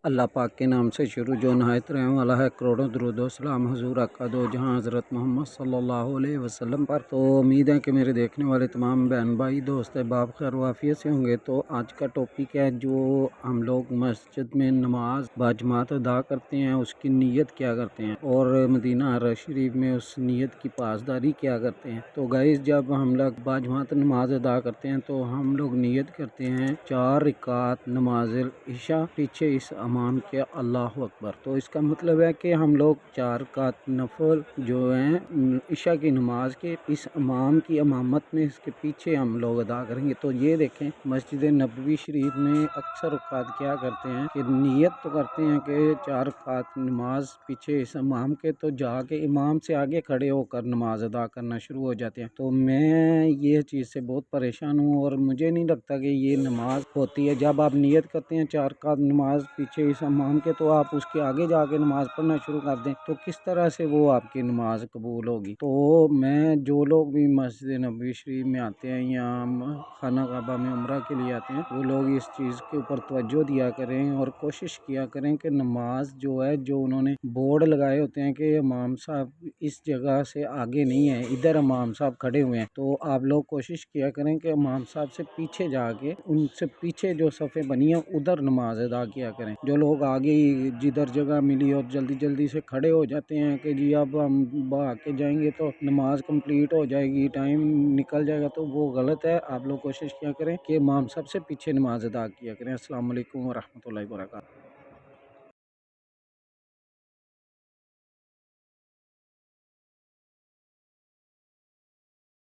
اللہ پاک کے نام سے شروع جو نہایت رحم والا ہے، کروڑوں درود و سلام حضور آقا دو جہاں حضرت محمد صلی اللہ علیہ وسلم پر۔ تو امید ہے کہ میرے دیکھنے والے تمام بہن بھائی دوست احباب خیر و عافیت سے ہوں گے۔ تو آج کا ٹاپک ہے جو ہم لوگ مسجد میں نماز باجماعت ادا کرتے ہیں اس کی نیت کیا کرتے ہیں، اور مدینہ حرم شریف میں اس نیت کی پاسداری کیا کرتے ہیں۔ تو گائز جب ہم لوگ باجماعت نماز ادا کرتے ہیں تو ہم لوگ نیت کرتے ہیں 4 رکعت نماز عشاء پیچھے اس امام کے اللہ اکبر۔ تو اس کا مطلب ہے کہ ہم لوگ 4 رکعت نفل جو ہیں عشاء کی نماز کے اس امام کی امامت میں اس کے پیچھے ہم لوگ ادا کریں گے۔ تو یہ دیکھیں مسجد نبوی شریف میں اکثر اوقات کیا کرتے ہیں کہ نیت تو کرتے ہیں کہ 4 رکعت نماز پیچھے اس امام کے، تو جا کے امام سے آگے کھڑے ہو کر نماز ادا کرنا شروع ہو جاتے ہیں۔ تو میں یہ چیز سے بہت پریشان ہوں اور مجھے نہیں لگتا کہ یہ نماز ہوتی ہے۔ جب آپ نیت کرتے ہیں 4 رکعت نماز پیچھے اس امام کے، تو آپ اس کے آگے جا کے نماز پڑھنا شروع کر دیں تو کس طرح سے وہ آپ کی نماز قبول ہوگی؟ تو میں جو لوگ بھی مسجد نبوی شریف میں آتے ہیں یا خانہ کعبہ میں عمرہ کے لیے آتے ہیں، وہ لوگ اس چیز کے اوپر توجہ دیا کریں اور کوشش کیا کریں کہ نماز جو ہے، جو انہوں نے بورڈ لگائے ہوتے ہیں کہ امام صاحب اس جگہ سے آگے نہیں ہے، ادھر امام صاحب کھڑے ہوئے ہیں، تو آپ لوگ کوشش کیا کریں کہ امام صاحب سے پیچھے جا کے ان سے پیچھے جو صفیں بنی ہیں ادھر نماز ادا کیا کریں۔ جو لوگ آگے جدھر جگہ ملی اور جلدی جلدی سے کھڑے ہو جاتے ہیں کہ جی اب ہم بھاگ کے جائیں گے تو نماز کمپلیٹ ہو جائے گی، ٹائم نکل جائے گا، تو وہ غلط ہے۔ آپ لوگ کوشش کیا کریں کہ امام صاحب سے پیچھے نماز ادا کیا کریں۔ السلام علیکم ورحمۃ اللہ وبرکاتہ۔